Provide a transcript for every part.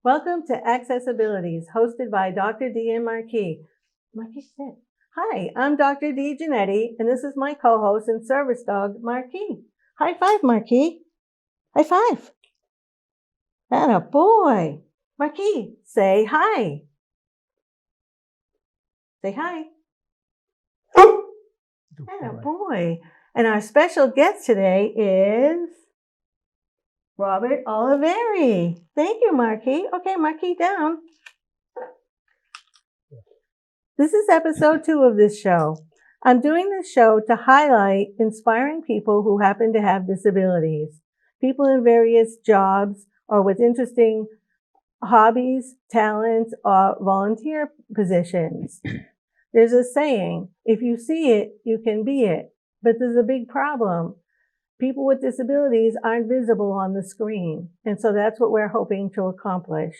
Welcome to Accessibilities, hosted by Dr. D and Marquis. Marquis, sit. Hi, I'm Dr. D. Giannetti, and this is my co-host and service dog, Marquis. High five, Marquis. High five. Atta boy. Marquis, say hi. Say hi. Atta boy. And our special guest today is Robert Oliveri. Thank you, Marquis. Okay, Marquis down. This is episode 2 of this show. I'm doing this show to highlight inspiring people who happen to have disabilities, people in various jobs or with interesting hobbies, talents, or volunteer positions. There's a saying, if you see it, you can be it. But there's a big problem. People with disabilities aren't visible on the screen. And so that's what we're hoping to accomplish.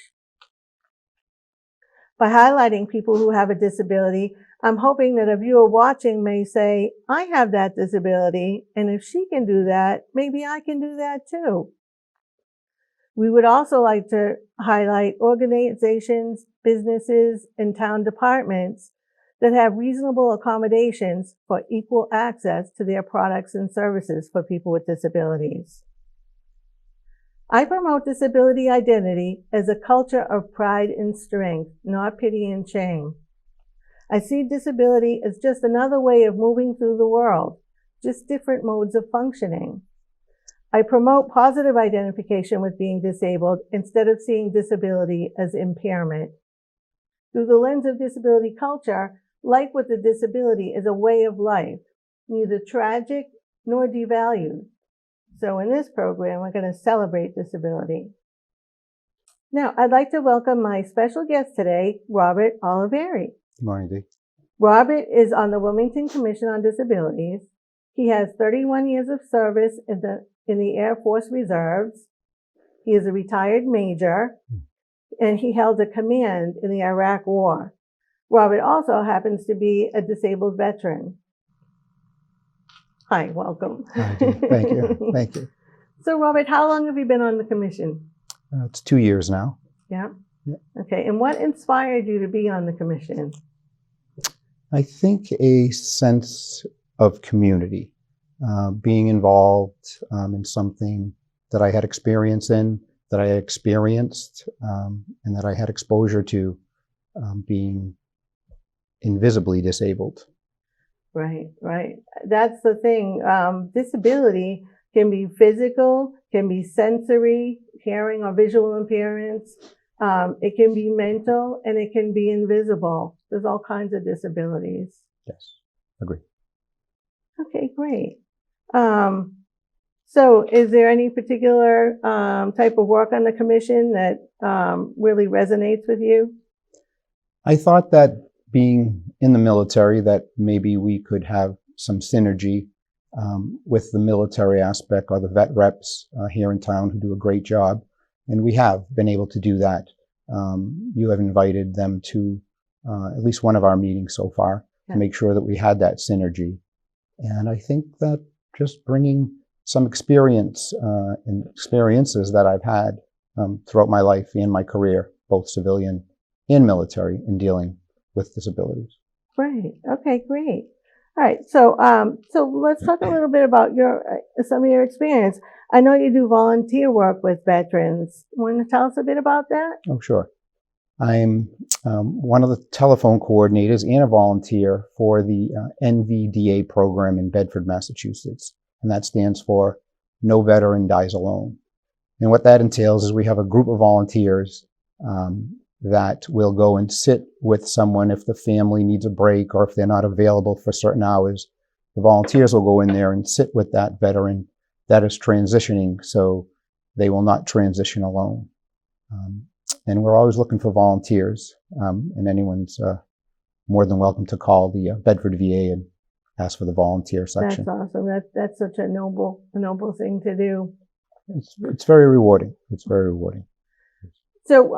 By highlighting people who have a disability, I'm hoping that a viewer watching may say, I have that disability, and if she can do that, maybe I can do that too. We would also like to highlight organizations, businesses, and town departments that have reasonable accommodations for equal access to their products and services for people with disabilities. I promote disability identity as a culture of pride and strength, not pity and shame. I see disability as just another way of moving through the world, just different modes of functioning. I promote positive identification with being disabled instead of seeing disability as impairment. Through the lens of disability culture, life with a disability is a way of life, neither tragic nor devalued. So in this program, we're going to celebrate disability. Now, I'd like to welcome my special guest today, Robert Oliveri. Good morning, Dee. Robert is on the Wilmington Commission on Disabilities. He has 31 years of service in the Air Force Reserves. He is a retired major, and he held a command in the Iraq War. Robert also happens to be a disabled veteran. Hi, welcome. Hi, Dee. Thank you. Thank you. So, Robert, how long have you been on the commission? It's 2 years now. Yeah? Okay, and what inspired you to be on the commission? I think a sense of community, being involved in something that I had experience in, that I had experienced, and that I had exposure to, being invisibly disabled. Right. That's the thing. Disability can be physical, can be sensory, hearing or visual impairments. It can be mental, and it can be invisible. There's all kinds of disabilities. Yes, agree. Okay, great. So is there any particular type of work on the commission that really resonates with you? I thought that being in the military, that maybe we could have some synergy with the military aspect or the vet reps here in town who do a great job. And we have been able to do that. You have invited them to at least one of our meetings so far to make sure that we had that synergy. And I think that just bringing some experience and experiences that I've had throughout my life and my career, both civilian and military, in dealing with disabilities. Right. Okay, great. All right. So let's talk a little bit about some of your experience. I know you do volunteer work with veterans. Want to tell us a bit about that? Oh, sure. I'm one of the telephone coordinators and a volunteer for the NVDA program in Bedford, Massachusetts. And that stands for No Veteran Dies Alone. And what that entails is we have a group of volunteers that will go and sit with someone if the family needs a break or if they're not available for certain hours. The volunteers will go in there and sit with that veteran that is transitioning so they will not transition alone. And we're always looking for volunteers, and anyone's more than welcome to call the Bedford VA and ask for the volunteer section. That's awesome. That's such a noble thing to do. It's very rewarding. It's very rewarding. So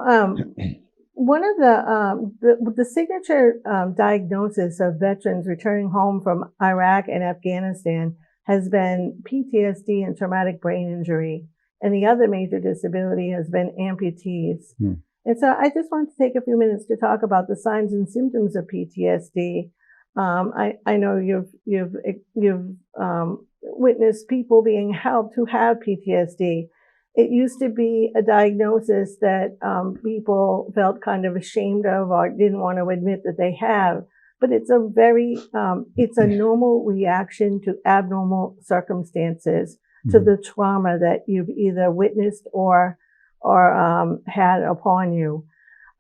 one of the signature diagnosis of veterans returning home from Iraq and Afghanistan has been PTSD and traumatic brain injury. And the other major disability has been amputees. And so I just wanted to take a few minutes to talk about the signs and symptoms of PTSD. I know you've witnessed people being helped who have PTSD. It used to be a diagnosis that people felt kind of ashamed of or didn't want to admit that they have. But it's it's a normal reaction to abnormal circumstances, to the trauma that you've either witnessed or had upon you.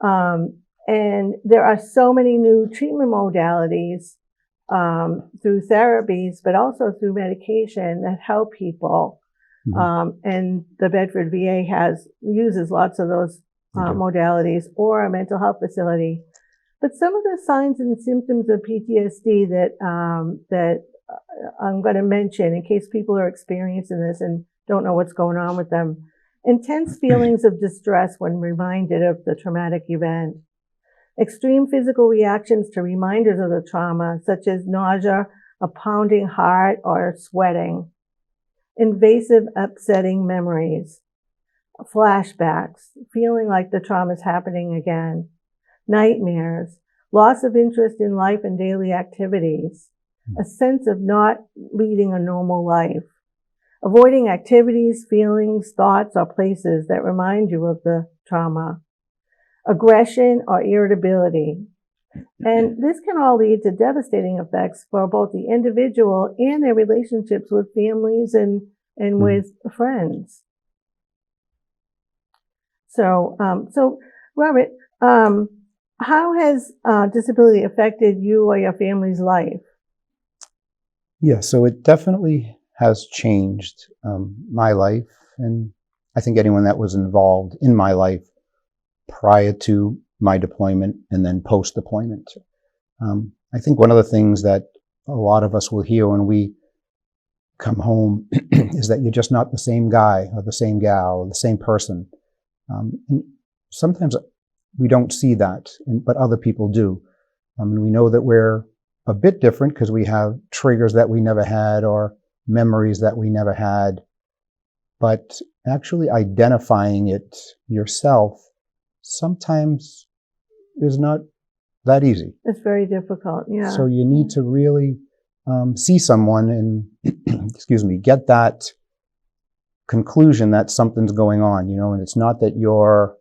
And there are so many new treatment modalities through therapies, but also through medication that help people. And the Bedford VA uses lots of those modalities, or a mental health facility. But some of the signs and symptoms of PTSD that I'm going to mention, in case people are experiencing this and don't know what's going on with them: intense feelings of distress when reminded of the traumatic event, extreme physical reactions to reminders of the trauma, such as nausea, a pounding heart, or sweating, invasive, upsetting memories, flashbacks, feeling like the trauma is happening again, nightmares, loss of interest in life and daily activities, a sense of not leading a normal life, avoiding activities, feelings, thoughts, or places that remind you of the trauma, aggression or irritability. And this can all lead to devastating effects for both the individual and their relationships with families and with friends. So, Robert, how has disability affected you or your family's life? Yeah, so it definitely has changed my life, and I think anyone that was involved in my life prior to my deployment and then post-deployment. I think one of the things that a lot of us will hear when we come home is that you're just not the same guy or the same gal or the same person. And sometimes we don't see that, but other people do. And we know that we're a bit different because we have triggers that we never had or memories that we never had. But actually identifying it yourself sometimes is not that easy. It's very difficult, yeah. So you need to really see someone and, excuse me, get that conclusion that something's going on, and it's not that you're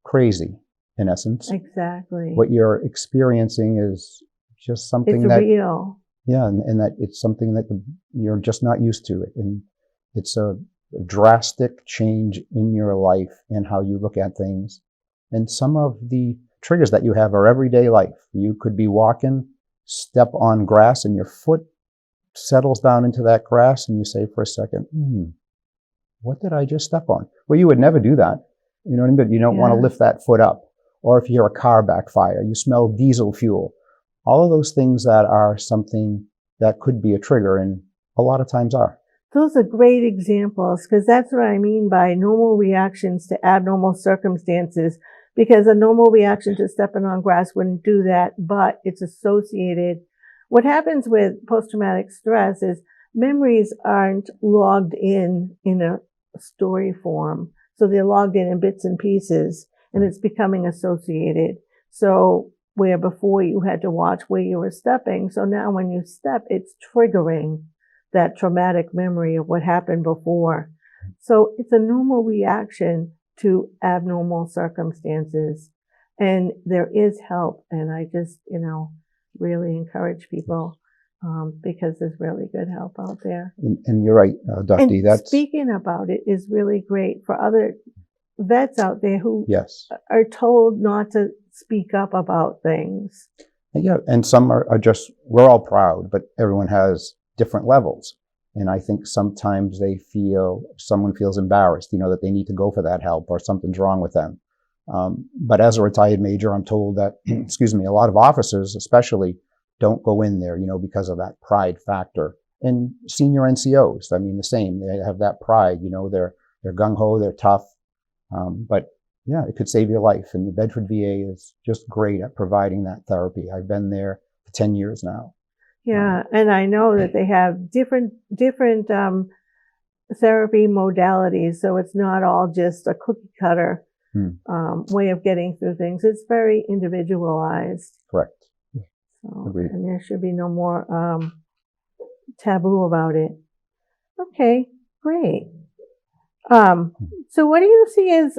crazy, in essence. Exactly. What you're experiencing is just something it's real. Yeah, and that it's something that you're just not used to it. And it's a drastic change in your life and how you look at things. And some of the triggers that you have are everyday life. You could be walking, step on grass, and your foot settles down into that grass, and you say for a second, what did I just step on? Well, you would never do that. You know what I mean? But you don't want to lift that foot up. Or if you hear a car backfire, you smell diesel fuel. All of those things that are something that could be a trigger, and a lot of times are. Those are great examples, because that's what I mean by normal reactions to abnormal circumstances, because a normal reaction to stepping on grass wouldn't do that, but it's associated. What happens with post-traumatic stress is memories aren't logged in a story form. So they're logged in bits and pieces, and it's becoming associated. So where before you had to watch where you were stepping, so now when you step, it's triggering that traumatic memory of what happened before. So it's a normal reaction to abnormal circumstances. And there is help. And I just, really encourage people because there's really good help out there. And you're right, Dr. D. And speaking about it is really great for other vets out there who are told not to speak up about things. Yeah, and some are just, we're all proud, but everyone has different levels. And I think sometimes someone feels embarrassed, that they need to go for that help or something's wrong with them. But as a retired major, I'm told that, excuse me, a lot of officers especially don't go in there, because of that pride factor. And senior NCOs, the same. They have that pride, they're gung-ho, they're tough. But yeah, it could save your life. And the Bedford VA is just great at providing that therapy. I've been there for 10 years now. Yeah, and I know that they have different therapy modalities, so it's not all just a cookie cutter. way of getting through things. It's very individualized. Correct. So, Agreed. and there should be no more taboo about it. Okay, great. So what do you see as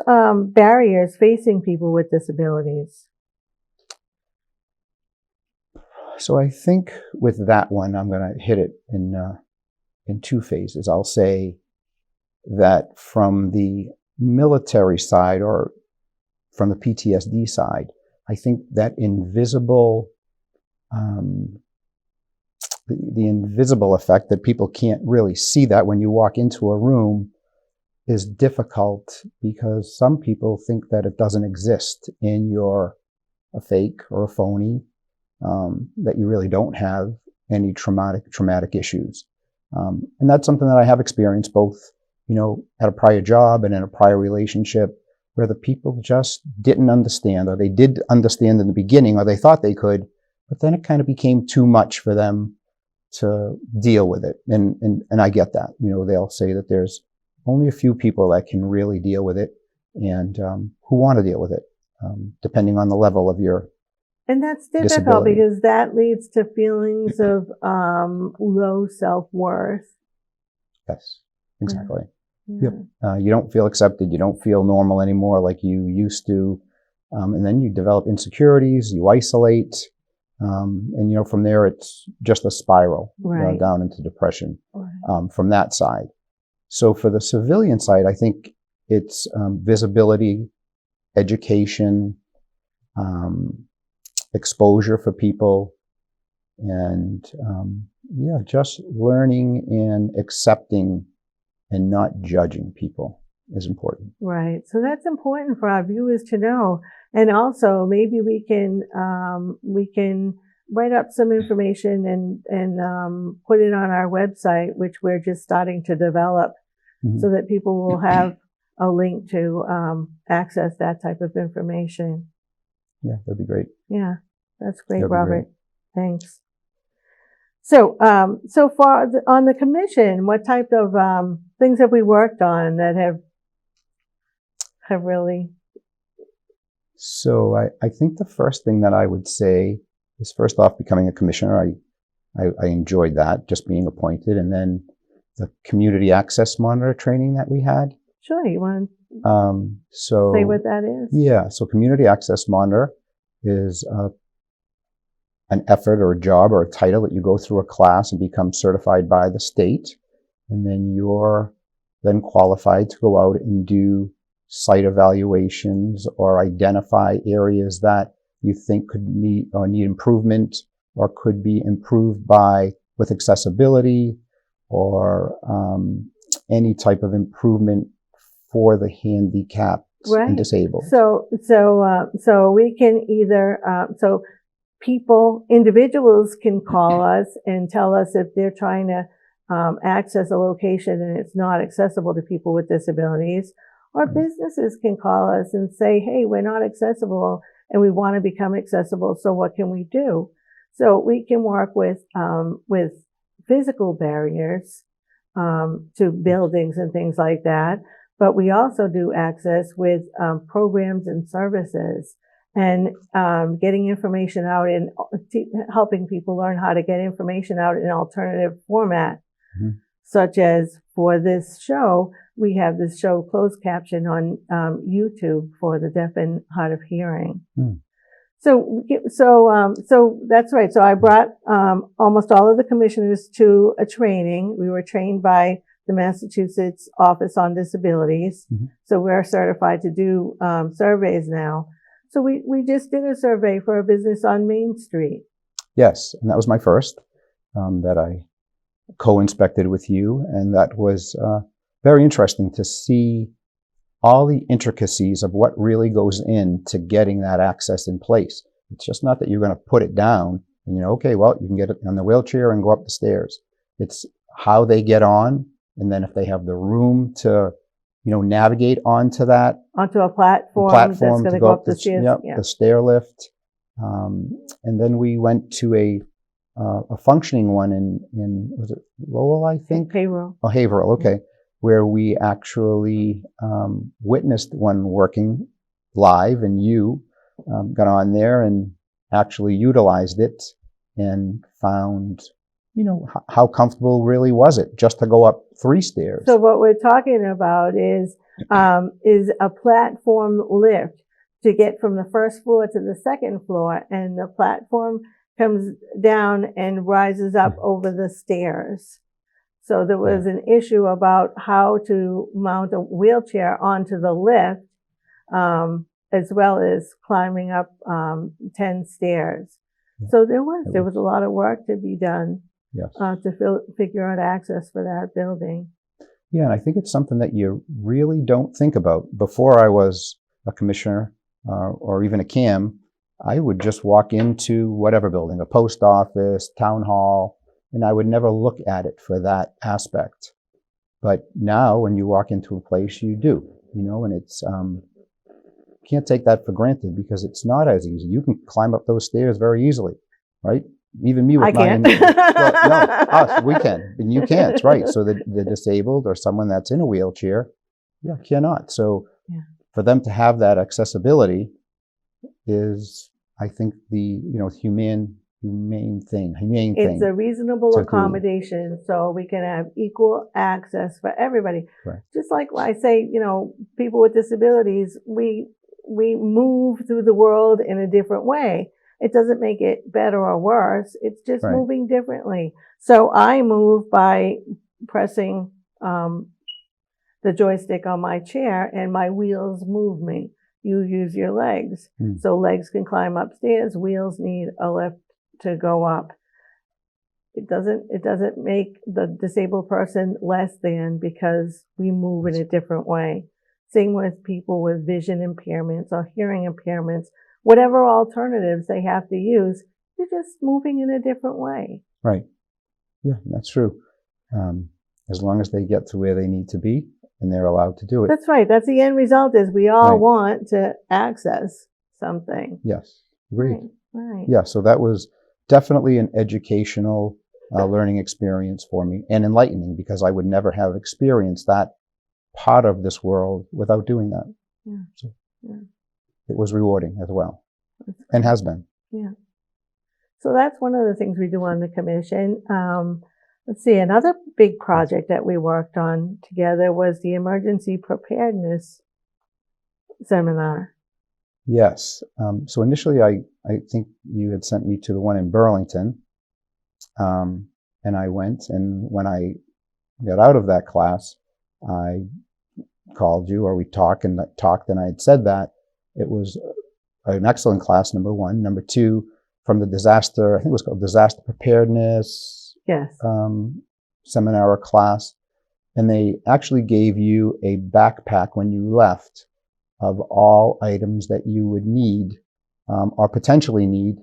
barriers facing people with disabilities? So I think with that one, I'm going to hit it in two phases. I'll say that from the military side or from the PTSD side, I think that invisible, the invisible effect that people can't really see that when you walk into a room is difficult because some people think that it doesn't exist and you're a fake or a phony, that you really don't have any traumatic issues. And that's something that I have experienced both, at a prior job and in a prior relationship where the people just didn't understand, or they did understand in the beginning, or they thought they could, but then it kind of became too much for them to deal with it. And I get that. They'll say that there's only a few people that can really deal with it and who want to deal with it, depending on the level of your And that's difficult disability. because that leads to feelings of low self-worth. Yes, exactly. Yeah. Yep. You don't feel accepted. You don't feel normal anymore like you used to. And then you develop insecurities, you isolate. And, from there, it's just a spiral Right. down into depression Right. from that side. So for the civilian side, I think it's visibility, education, exposure for people, and just learning and accepting and not judging people is important. Right. So that's important for our viewers to know. And also maybe we can write up some information and put it on our website, which we're just starting to develop, so that people will have a link to access that type of information. Yeah, that'd be great. Yeah, that's great, That'd be Robert. Thanks. So, so far on the commission, what type of things have we worked on that have really? So I think the first thing that I would say is, first off, becoming a commissioner. I enjoyed that, just being appointed, and then the community access monitor training that we had. Sure, you want to say what that is? Yeah, so community access monitor is an effort or a job or a title that you go through a class and become certified by the state, and then you're then qualified to go out and do site evaluations or identify areas that you think could need improvement or could be improved with accessibility or any type of improvement for the handicapped and disabled. So we can either individuals can call us and tell us if they're trying to access a location and it's not accessible to people with disabilities, or businesses can call us and say, hey, we're not accessible and we want to become accessible, so what can we do? So we can work with physical barriers to buildings and things like that, but we also do access with programs and services, and getting information out and helping people learn how to get information out in alternative format, such as for this show, we have this show closed caption on YouTube for the deaf and hard of hearing. So that's right. So I brought almost all of the commissioners to a training. We were trained by the Massachusetts Office on Disabilities. So we're certified to do surveys now. So we just did a survey for a business on Main Street. Yes, and that was my first that I co-inspected with you, and that was very interesting to see all the intricacies of what really goes into getting that access in place. It's just not that you're going to put it down and okay, well, you can get it on the wheelchair and go up the stairs. It's how they get on, and then if they have the room to navigate onto a platform that's going to go up the stairs. The stair lift. And then we went to a functioning one in was it Lowell, I think? Haverhill. Oh, Haverhill, okay. Where we actually witnessed one working live, and you got on there and actually utilized it and found, how comfortable really was it just to go up 3 stairs? So what we're talking about is a platform lift to get from the first floor to the second floor, and the platform comes down and rises up over the stairs. So there was an issue about how to mount a wheelchair onto the lift, as well as climbing up 10 stairs. So there was a lot of work to be done to figure out access for that building. Yeah, and I think it's something that you really don't think about. Before I was a commissioner or even a CAM, I would just walk into whatever building, a post office, town hall, and I would never look at it for that aspect. But now when you walk into a place, you do, and it's, can't take that for granted because it's not as easy. You can climb up those stairs very easily, right? Even me with I can't. well, no, us, we can, and you can't, right? So the disabled or someone that's in a wheelchair, cannot. So for them to have that accessibility is, I think, the humane thing. It's a reasonable accommodation, so we can have equal access for everybody. Right. Just like I say, people with disabilities, we move through the world in a different way. It doesn't make it better or worse. It's just moving differently. So I move by pressing the joystick on my chair, and my wheels move me. You use your legs. So legs can climb upstairs. Wheels need a lift to go up. It doesn't make the disabled person less than because we move in a different way. Same with people with vision impairments or hearing impairments. Whatever alternatives they have to use, they're just moving in a different way. Right. Yeah, that's true. As long as they get to where they need to be and they're allowed to do it. That's right. That's the end result, is we all want to access something. Yes. Agreed. Right. Yeah, so that was definitely an educational learning experience for me, and enlightening, because I would never have experienced that part of this world without doing that. Yeah. So it was rewarding as well, and has been. Yeah. So that's one of the things we do on the commission. Let's see, another big project that we worked on together was the emergency preparedness seminar. Yes. So initially, I think you had sent me to the one in Burlington, and I went. And when I got out of that class, I called you, or we talked, and I had said that it was an excellent class, number one. Number two, from the disaster, I think it was called disaster preparedness seminar or class, and they actually gave you a backpack when you left of all items that you would need or potentially need,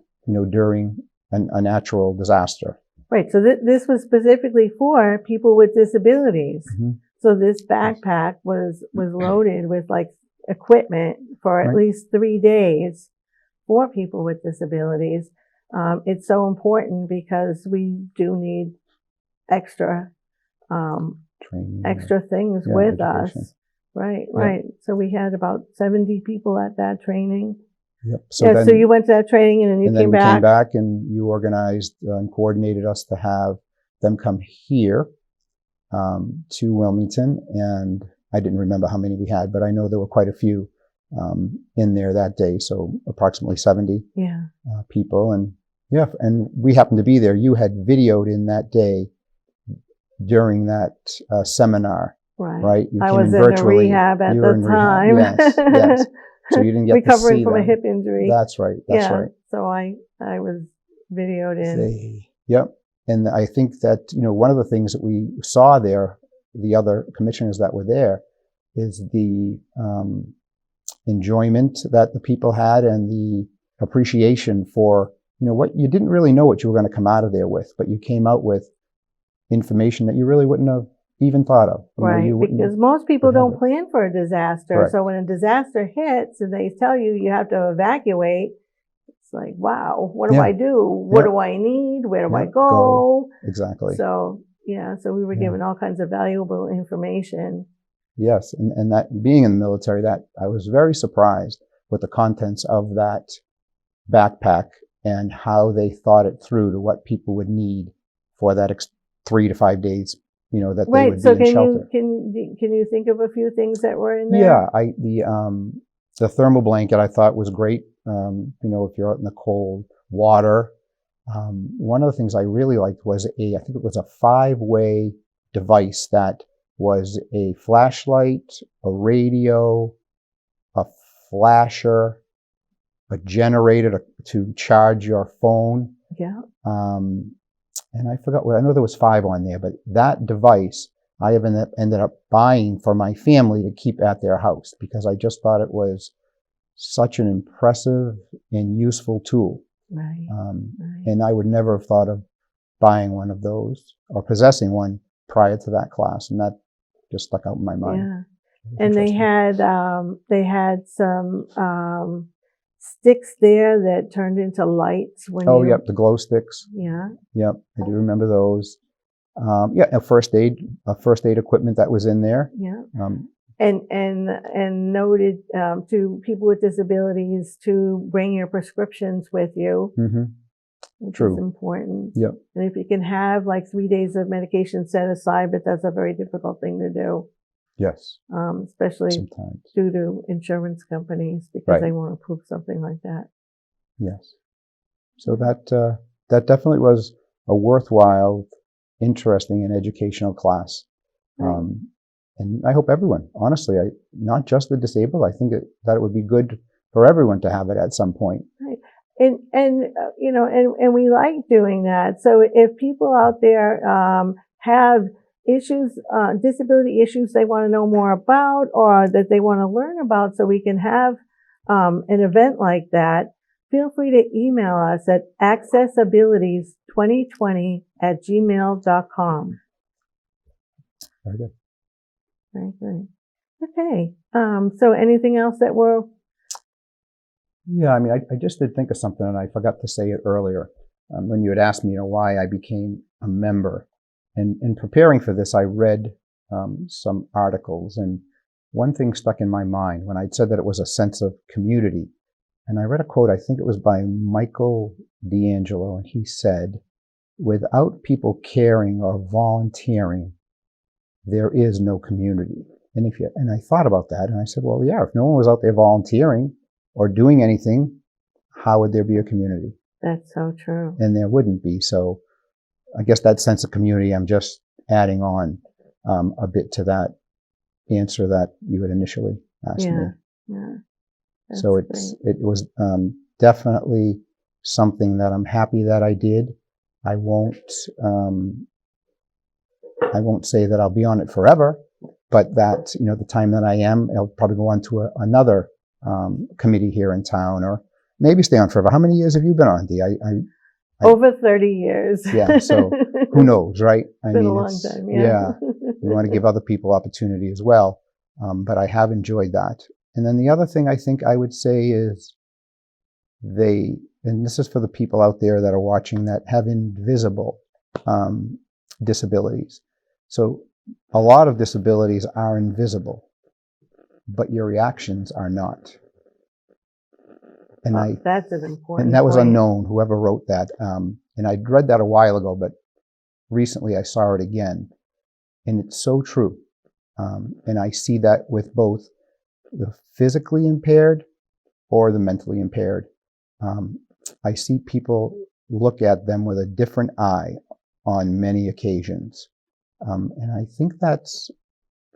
during a natural disaster. Right. So this was specifically for people with disabilities. So this backpack was loaded with equipment for at least 3 days for people with disabilities. It's so important because we do need extra Training, extra things with education. us. Right. So we had about 70 people at that training. Yep. So so you went to that training, and then you came back. Came back, and you organized and coordinated us to have them come here to Wilmington. And I didn't remember how many we had, but I know there were quite a few in there that day. So approximately 70 people. And and we happened to be there. You had videoed in that day during that seminar. Right. You I was in a rehab at the time. Yes. So you didn't get recovering to see from them. a hip injury. That's right. That's right. So I was videoed in. Yep. And I think that, one of the things that we saw there, the other commissioners that were there, is the enjoyment that the people had, and the appreciation for, what you didn't really know what you were going to come out of there with, but you came out with information that you really wouldn't have even thought of. Right, because most people don't plan for a disaster. Correct. So when a disaster hits and they tell you have to evacuate, it's like, wow, what do I do? What do I need? Where do I go? Exactly. So, so we were given all kinds of valuable information. Yes, and that being in the military, that I was very surprised with the contents of that backpack and how they thought it through to what people would need for that 3 to 5 days, that they would be So in shelter. can you think of a few things that were in Yeah, there? the thermal blanket I thought was great. If you're out in the cold, water. One of the things I really liked was I think it was a 5-way device that was a flashlight, a radio, a flasher, a generator to charge your phone. Yeah. And I forgot I know there was 5 on there, but that device I have ended up buying for my family to keep at their house because I just thought it was such an impressive and useful tool. Right. And I would never have thought of buying one of those or possessing one prior to that class, and that just stuck out in my mind. Yeah. And they had some sticks there that turned into lights when Oh, yep, the glow sticks. Yeah. Yep, I do remember those. A first aid equipment that was in there. Yeah. And noted to people with disabilities to bring your prescriptions with you, which True. is important. Yep. And if you can have like 3 days of medication set aside, but that's a very difficult thing to do. Yes. Especially sometimes due to insurance companies because Right. they won't approve something like that. Yes. So that definitely was a worthwhile, interesting, and educational class. Right. And I hope everyone, honestly, not just the disabled, I think that it would be good for everyone to have it at some point. Right. And we like doing that. So if people out there have issues, disability issues they want to know more about or that they want to learn about so we can have an event like that, feel free to email us at accessibilities2020@gmail.com. Very good. Very good. Okay. So anything else that we're... Yeah, I mean, I just did think of something, and I forgot to say it earlier when you had asked me, why I became a member. And in preparing for this, I read some articles, and one thing stuck in my mind when I'd said that it was a sense of community. And I read a quote, I think it was by Michael D'Angelo, and he said, "Without people caring or volunteering, there is no community." And I thought about that, and I said, well, yeah, if no one was out there volunteering or doing anything, how would there be a community? That's so true. And there wouldn't be. So I guess that sense of community, I'm just adding on a bit to that answer that you had initially asked me. Yeah. So it was definitely something that I'm happy that I did. I won't say that I'll be on it forever, but that, the time that I am, I'll probably go on to another committee here in town, or maybe stay on forever. How many years have you been on, Dee? Over 30 years. Yeah, so who knows, right? It's been a long time, yeah. You want to give other people opportunity as well, but I have enjoyed that. And then the other thing I think I would say is and this is for the people out there that are watching that have invisible disabilities. So a lot of disabilities are invisible, but your reactions are not. And that's an important And that was point. unknown, whoever wrote that. And I'd read that a while ago, but recently I saw it again. And it's so true. And I see that with both the physically impaired or the mentally impaired. I see people look at them with a different eye on many occasions. And I think that's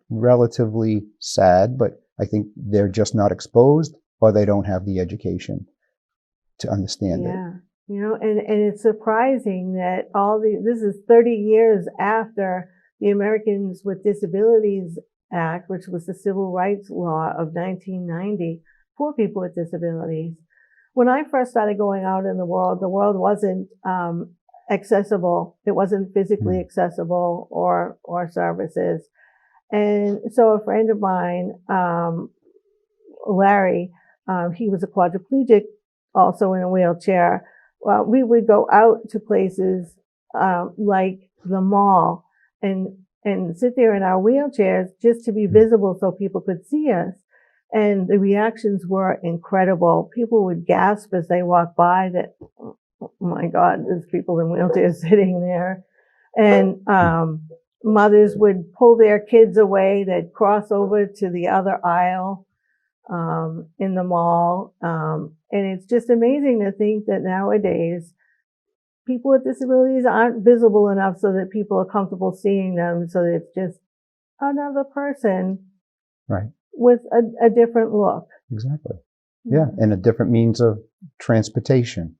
relatively sad, but I think they're just not exposed or they don't have the education to understand it. Yeah. And it's surprising that this is 30 years after the Americans with Disabilities Act, which was the civil rights law of 1990 for people with disabilities. When I first started going out in the world wasn't accessible. It wasn't physically accessible or services. And so a friend of mine, Larry, he was a quadriplegic, also in a wheelchair. Well, we would go out to places like the mall and sit there in our wheelchairs just to be visible so people could see us. And the reactions were incredible. People would gasp as they walked by that, oh my God, there's people in wheelchairs sitting there. And mothers would pull their kids away. They'd cross over to the other aisle in the mall. And it's just amazing to think that nowadays people with disabilities aren't visible enough so that people are comfortable seeing them. So it's just another person Right. with a different look. Exactly. Yeah. And a different means of transportation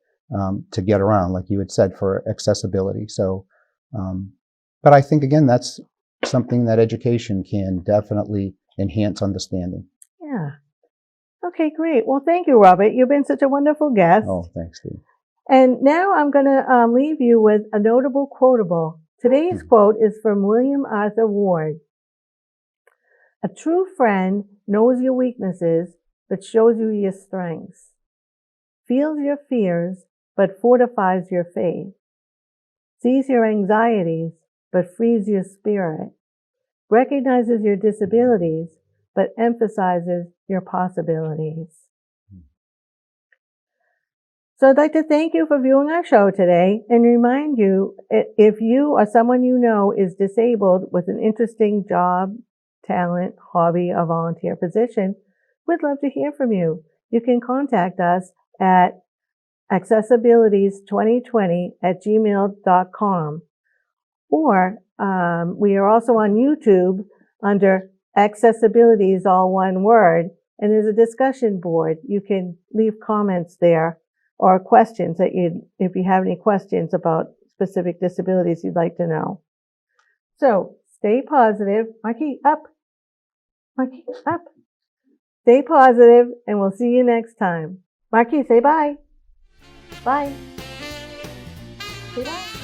to get around, like you had said, for accessibility. So, but I think, again, that's something that education can definitely enhance understanding. Yeah. Okay, great. Well, thank you, Robert. You've been such a wonderful guest. Oh, thanks, Steve. And now I'm going to leave you with a notable quotable. Today's quote is from William Arthur Ward. A true friend knows your weaknesses, but shows you your strengths. Feels your fears, but fortifies your faith. Sees your anxieties, but frees your spirit. Recognizes your disabilities, but emphasizes your possibilities. So I'd like to thank you for viewing our show today and remind you, if you or someone you know is disabled with an interesting job, talent, hobby, or volunteer position, we'd love to hear from you. You can contact us at accessibilities2020@gmail.com. Or we are also on YouTube under Accessibilities, all one word, and there's a discussion board. You can leave comments there or questions if you have any questions about specific disabilities you'd like to know. So stay positive. Marky, up. Marky, up. Stay positive, and we'll see you next time. Marky, say bye. Bye. Say bye.